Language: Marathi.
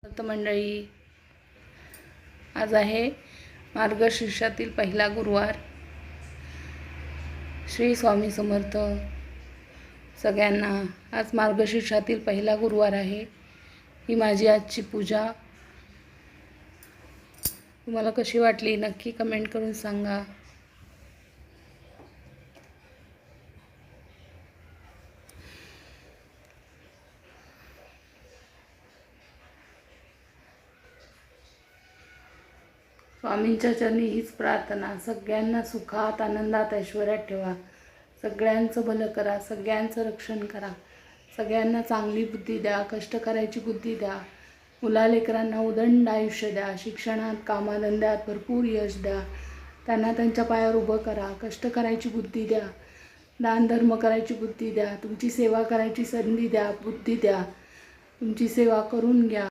मंडळी, आज आहे मार्गशीर्षातील पहिला गुरुवार. श्री स्वामी समर्थ सगळ्यांना. आज मार्गशीर्षातील पहिला गुरुवार आहे. ही माझी आजची पूजा तुम्हाला कशी वाटली नक्की कमेंट करून सांगा. स्वामींच्या चरणी हीच प्रार्थना. सगळ्यांना सुखात, आनंदात, ऐश्वर्यात ठेवा. सगळ्यांचं भलं करा, सगळ्यांचं रक्षण करा. सगळ्यांना चांगली बुद्धी द्या, कष्ट करायची बुद्धी द्या. मुलालेकरांना उदंड आयुष्य द्या. शिक्षणात, कामाधंद्यात भरपूर यश द्या. त्यांना त्यांच्या पायावर उभं करा. कष्ट करायची बुद्धी द्या. दानधर्म करायची बुद्धी द्या. तुमची सेवा करायची संधी द्या, बुद्धी द्या. तुमची सेवा करून घ्या.